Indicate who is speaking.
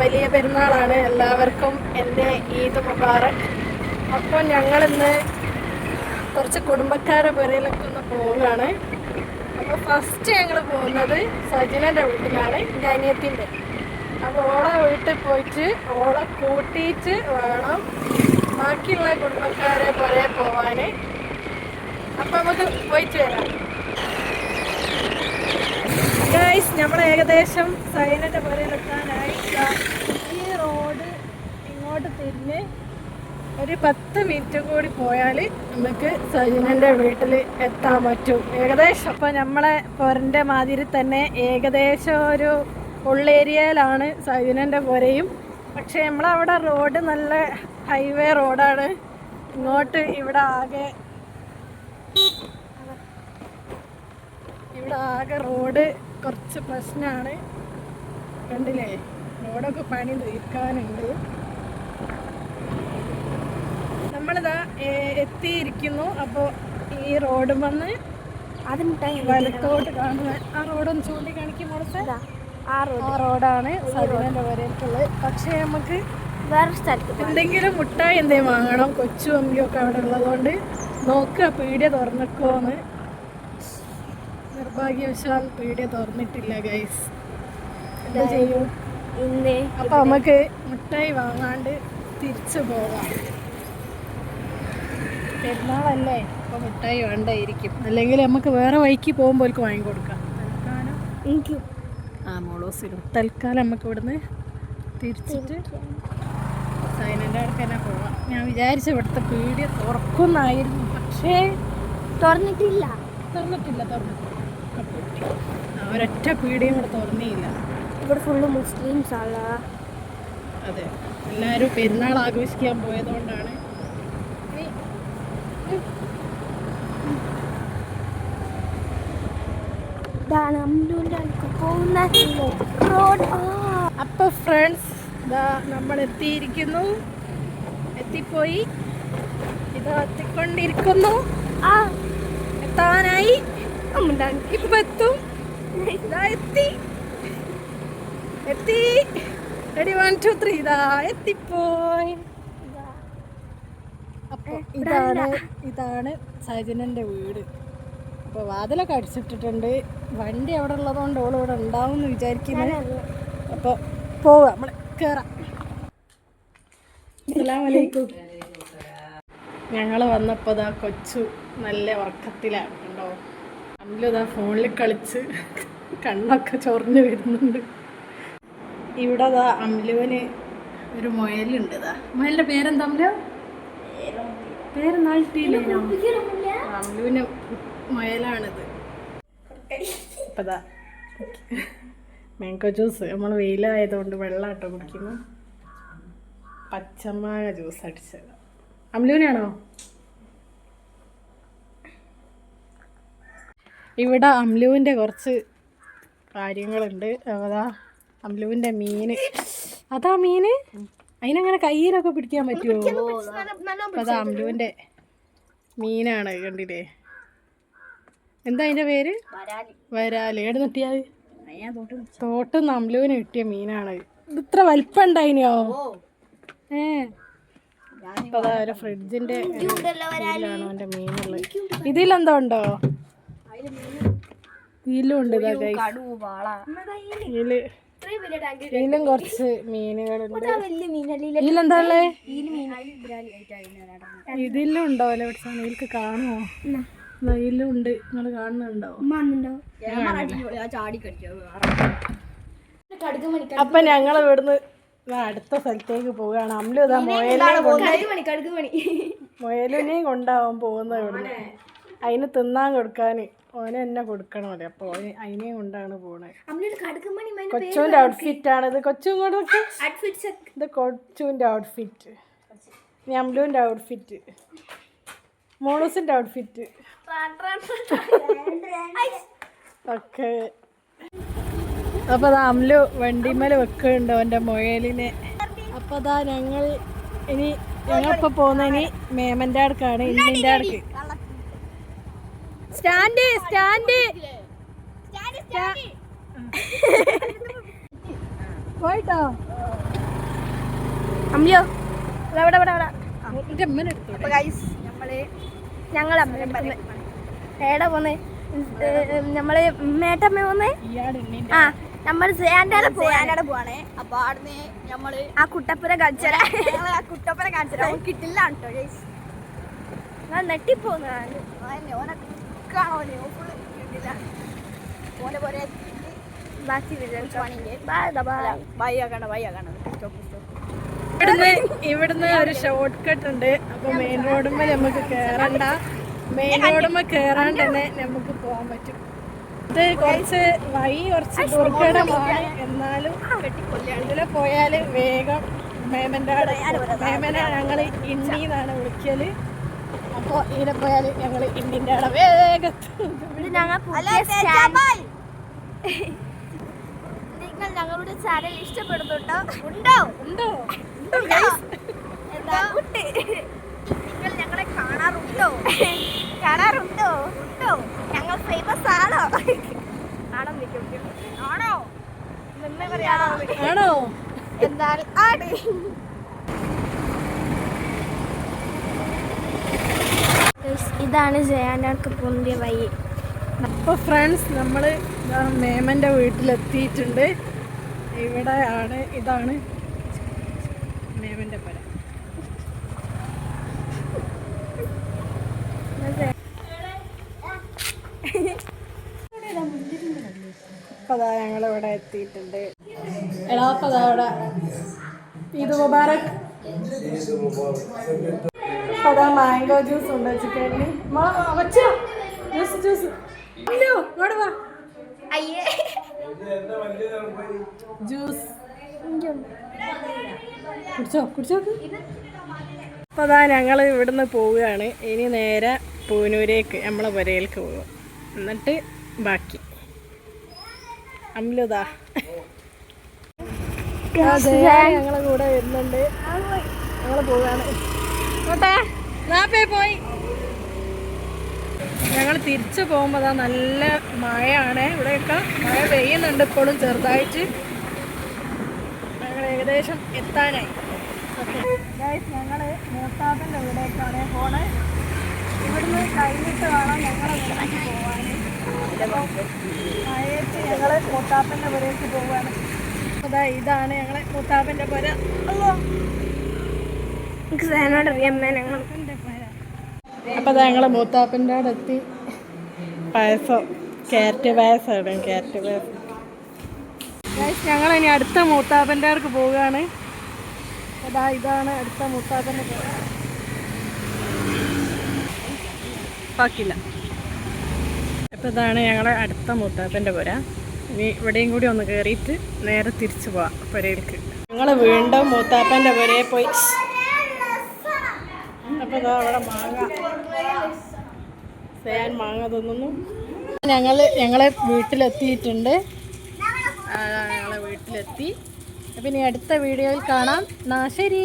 Speaker 1: വലിയ പെരുന്നാളാണ്. എല്ലാവർക്കും എൻ്റെ ഈദ് മുബാറക്. അപ്പോൾ ഞങ്ങളിന്ന് കുറച്ച് കുടുംബക്കാരെ പുരയിലൊക്കെ ഒന്ന് പോവുകയാണ്. അപ്പോൾ ഫസ്റ്റ് ഞങ്ങൾ പോകുന്നത് സജിനൻ്റെ വീട്ടിലാണ്, എൻ്റെ അനിയത്തിൻ്റെ. അപ്പോൾ ഓളെ വീട്ടിൽ പോയിട്ട് ഓളെ കൂട്ടിയിട്ട് വേണം ബാക്കിയുള്ള കുടുംബക്കാരെ പുരയിൽ പോവാൻ. അപ്പോൾ നമുക്ക് പോയിട്ട് വരാം. ഗൈസ്, നമ്മൾ ഏകദേശം സൈനൻ്റെ പുരയിലെത്താനായി. ഈ റോഡ് ഇങ്ങോട്ട് തിരിഞ്ഞ് ഒരു 10 മിനിറ്റ് കൂടി പോയാൽ നമുക്ക് സജിനൻ്റെ വീട്ടിൽ എത്താൻ പറ്റും ഏകദേശം. അപ്പോൾ നമ്മളെ പുരൻ്റെ മാതിരി തന്നെ ഏകദേശം ഒരു ഉള്ളേരിയയിലാണ് സജിനൻ്റെ പുരയും. പക്ഷേ നമ്മളവിടെ റോഡ് നല്ല ഹൈവേ റോഡാണ്. ഇങ്ങോട്ട് ഇവിടെ ആകെ റോഡ് കുറച്ച് പ്രശ്നമാണ്. കണ്ടില്ലേ, റോഡൊക്കെ പണി തീർക്കാനുണ്ട്. നമ്മളിതാ എത്തിയിരിക്കുന്നു. അപ്പോൾ ഈ റോഡ് വന്ന് വലത്തോട്ട് കാണുന്ന ആ റോഡൊന്ന് ചൂണ്ടിക്കാണിക്കുമ്പോൾ ആ റോഡാണ് സജിനൻ്റെ വരേക്കുള്ളത്. പക്ഷേ നമുക്ക് വേറെ സ്ഥലത്ത് എന്തെങ്കിലും മുട്ടായി എന്തെങ്കിലും വാങ്ങണം. കൊച്ചു അമ്മിയൊക്കെ അവിടെ ഉള്ളതുകൊണ്ട് നോക്കുക പീടിയ തുറന്നിക്കോന്ന്. നിർഭാഗ്യവശാൽ പീടിയ തുറന്നിട്ടില്ല ഗൈസ്. എന്താ ചെയ്യും? അപ്പം നമുക്ക് മുട്ടായി വാങ്ങാണ്ട് തിരിച്ചു പോകാം. പെരുന്നാളല്ലേ, അപ്പോൾ മിഠായി വേണ്ടായിരിക്കും. അല്ലെങ്കിൽ നമുക്ക് വേറെ വഴിക്ക് പോകുമ്പോൾ അവർക്ക് വാങ്ങിക്കൊടുക്കാം. തൽക്കാലം എനിക്ക് മോളോസിലും തൽക്കാലം നമുക്ക് ഇവിടുന്ന് തിരിച്ചിട്ട് സൈനൻ്റെ അടുത്ത് തന്നെ പോവാം. ഞാൻ വിചാരിച്ച ഇവിടുത്തെ പീടിയ തുറക്കുന്നായിരുന്നു, പക്ഷേ തുറന്നിട്ടില്ല. ഒരൊറ്റ പീടിയും ഇവിടെ തുറന്നില്ല. ഇവിടെ ഫുള്ള് മുസ്ലിംസ് ആള. അതെ, എല്ലാവരും പെരുന്നാൾ ആഘോഷിക്കാൻ പോയതുകൊണ്ടാണ്. അപ്പൊ ഫ്രണ്ട്സ്, ഇതാ നമ്മൾ എത്തിപ്പോയി. ഇതാ എത്തിക്കൊണ്ടിരിക്കുന്നു. എത്താനായി. ഇപ്പൊ എത്തും. എത്തി. റെഡി 1 2 3. ഇതാ എത്തിപ്പോയി. അപ്പോൾ ഇതാണ് സജിനൻ്റെ വീട്. അപ്പോൾ വാതിലൊക്കെ അടിച്ചിട്ടിട്ടുണ്ട്. വണ്ടി അവിടെ ഉള്ളതുകൊണ്ട് ഓളിവിടെ ഉണ്ടാവും എന്ന് വിചാരിക്കുന്നത്. അപ്പോൾ പോവാം, നമ്മൾ കയറാം. അസ്സലാമു അലൈക്കും. ഞങ്ങൾ വന്നപ്പോൾ ഇതാ കൊച്ചു നല്ല ഉറക്കത്തിലാണ്. കണ്ടോ, അമ്മിലിതാ ഫോണിൽ കളിച്ച് കണ്ണൊക്കെ ചൊറിഞ്ഞ് വരുന്നുണ്ട്. ഇവിടെ ഇതാ അമ്ലുവിന് ഒരു മുയലുണ്ട്. ഇതാ മുയലിൻ്റെ പേരെന്താ? പേരെന്നാളിട്ടില്ലേ? അമ്ലുവിന് മുയലാണിത്. അപ്പം ഇതാ മാങ്കോ ജ്യൂസ്. നമ്മൾ വെയിലായതുകൊണ്ട് വെള്ളമാട്ടോ കുടിക്കുന്നു. പച്ചമാങ്ങ ജ്യൂസ് അടിച്ചത്. അമ്ലുവിനാണോ? ഇവിടെ അമ്ലുവിൻ്റെ കുറച്ച് കാര്യങ്ങളുണ്ട്. അതാ അമ്ലുവിൻ്റെ മീന്. അതാ മീന്. അതിനങ്ങനെ കയ്യിലൊക്കെ പിടിക്കാൻ പറ്റുമോ? അതാ അമ്ലുവിൻ്റെ മീനാണ്. കണ്ടില്ലേ? എന്താ അതിൻ്റെ പേര്? വരാല്. എവിടെ നിട്ടിയാൽ തോട്ടും അമ്ലുവിന് കിട്ടിയ മീനാണ്. ഇത് ഇത്ര വലിപ്പം ഉണ്ടായിനോ? അപ്പൊ അതാ ഒരു ഫ്രിഡ്ജിന്റെ ഇതിലാണ് എൻ്റെ മീനുള്ളത്. ഇതിലെന്തോ ഉണ്ടോ? ഇതിലും ഉണ്ട്. ഇതിലും കുറച്ച് മീനുകളുണ്ട്. ഇതിലെന്താ ഉള്ളത്? ഇതിലും ഉണ്ടോ? ഇതിൽക്ക് കാണുമോ? ഇതിലും ഉണ്ട്. നിങ്ങൾ കാണുന്നുണ്ടോ? അപ്പൊ ഞങ്ങൾ ഇവിടുന്ന് അടുത്ത സ്ഥലത്തേക്ക് പോവുകയാണ്. അമ്ലു ഇതാ മുയലിനെയും കൊണ്ടാവാൻ പോകുന്നത് ഇവിടുന്ന്. അതിന് തിന്നാൻ കൊടുക്കാൻ ഓനെ എന്നെ കൊടുക്കണമല്ലേ. അപ്പോൾ അതിനെയും കൊണ്ടാണ് പോണത്. കൊച്ചുവിൻ്റെ ഔട്ട്ഫിറ്റാണിത്. കൊച്ചും കൂടെ ഇത് കൊച്ചുവിൻ്റെ ഔട്ട്ഫിറ്റ്, അമ്ലുവിൻ്റെ ഔട്ട്ഫിറ്റ്, മോളൂസിൻ്റെ ഔട്ട്ഫിറ്റ് ഒക്കെ. അപ്പോൾ അതാ അമ്ലു വണ്ടിമേൽ വെക്കുന്നുണ്ടോ എൻ്റെ മുയലിനെ. അപ്പോൾ അതാ ഞങ്ങളിപ്പോൾ പോകുന്നതിന് മേമൻ്റെ അടുക്കാണ്, ഇന്നിൻ്റെ അടുക്ക്. സ്റ്റാൻഡ് പോയിട്ടോ.
Speaker 2: അമ്മയോ ഇവിടെ ഞങ്ങൾ അമ്പലം ഏടാ പോന്നേ നമ്മള് മേട്ടമ്മ പോന്നേ ആ നമ്മൾ പോവാണ് അപ്പൊ അവിടുന്ന് നമ്മള് ആ കുട്ടപ്പുര കാണിച്ചരാ കിട്ടില്ല കേട്ടോ നെട്ടിപ്പോന്നാണ് ബാക്കി
Speaker 1: ഇവിടുന്ന് ഒരു ഷോർട്ട് കട്ട് ഉണ്ട്. അപ്പൊ മെയിൻ റോഡുമ്മ നമുക്ക് കേറണ്ട, മെയിൻ റോഡുമ്മ കേറാണ്ട് തന്നെ നമുക്ക് പോകാൻ പറ്റും. ഇത് കുറച്ച് ദുർഘടമാണ്, എന്നാലും ഇതിലെ പോയാല് വേഗം മേമനെ ഞങ്ങള് ഇണ്ണിന്നാണ് വിളിക്കല്. അപ്പൊ ഇതിലെ പോയാല് ഞങ്ങള് ഇണ്ണിന്റെ അവിടെ വേഗത്തും.
Speaker 2: നിങ്ങൾ ഞങ്ങളുടെ ചാനൽ ഇഷ്ടപ്പെടുന്നുണ്ടോ? ഉണ്ടോ നിങ്ങൾ ഞങ്ങളെ കാണാറുണ്ടോ? ഞങ്ങൾ ഫേമസ് ആണോ?
Speaker 1: ആണോ?
Speaker 2: എന്നാൽ ആണ്. ഇതാണ് ജയാനാർക്ക് പോകുന്ന വഴി.
Speaker 1: അപ്പോൾ ഫ്രണ്ട്സ്, നമ്മൾ മേമൻ്റെ വീട്ടിലെത്തിയിട്ടുണ്ട്. ഇതാണ് മേമൻ്റെ പുര. അപ്പോൾ അതാ ഞങ്ങളിവിടെ എത്തിയിട്ടുണ്ട്. അപ്പോൾ അതാ ഇവിടെ ഈദ് മുബാറക്. അപ്പോൾ അതാ മാംഗോ ജ്യൂസ് ഉണ്ട് ചിക്കനിൽ. ജ്യൂസ് ഇങ്ങോട്ട് വാ. ജ്യൂസ് കുടിച്ചോ. അപ്പോൾ അതാ ഞങ്ങൾ ഇവിടുന്ന് പോവുകയാണ്. ഇനി നേരെ പൂനൂരേക്ക് നമ്മളെ പുരയിലേക്ക് പോകും. എന്നിട്ട് ബാക്കി അമ്ലുതാ ഞങ്ങളെ കൂടെ വരുന്നുണ്ട്. ഞങ്ങൾ പോവുകയാണ്. പോയി ഞങ്ങൾ തിരിച്ചു പോകുമ്പോൾ നല്ല മഴയാണ്. ഇവിടെയൊക്കെ മഴ പെയ്യുന്നുണ്ട് ഇപ്പോഴും ചെറുതായിട്ട്. ഞങ്ങൾ ഏകദേശം എത്താനായി. ഞങ്ങൾ മൂത്താപ്പൻ്റെ വീടേക്കാണ് പോണേ. ഇവിടുന്ന് കഴിഞ്ഞിട്ട് വേണം ഞങ്ങളെ വീട്ടിലേക്ക് പോവാൻ. മഴയത്ത് ഞങ്ങൾ മൂത്താപ്പൻ്റെ പുരയ്ക്ക് പോവാണ്. ഇതാണ് ഞങ്ങളെ മൂത്താപ്പൻ്റെ പുര. അപ്പോൾ ഞങ്ങൾ മൂത്താപ്പൻ്റെ അവിടെ എത്തി. പായസം, ക്യാരറ്റ് പായസമാണ്. ക്യാരറ്റ് പായസം. ഞങ്ങളിനി അടുത്ത മൂത്താപ്പൻ്റെ അടുക്ക് പോവുകയാണ്. ഇതാണ് അടുത്ത മൂത്താപ്പൻ്റെ പുര. ബാക്കിയില്ല. അപ്പോൾ ഇതാണ് ഞങ്ങളെ അടുത്ത മൂത്താപ്പൻ്റെ പുര. ഇനി ഇവിടെയും കൂടി ഒന്ന് കയറിയിട്ട് നേരെ തിരിച്ചു പോവാം പുരയിലേക്ക്. ഞങ്ങൾ വീണ്ടും മൂത്താപ്പൻ്റെ പുരയിൽ പോയി. അപ്പോൾ ഇതാ അവിടെ മാങ്ങ തിന്നുന്നു. ഞങ്ങളെ വീട്ടിലെത്തിയിട്ടുണ്ട്. ഞങ്ങളെ വീട്ടിലെത്തി. അപ്പം ഇനി അടുത്ത വീഡിയോയിൽ കാണാം. ശരി.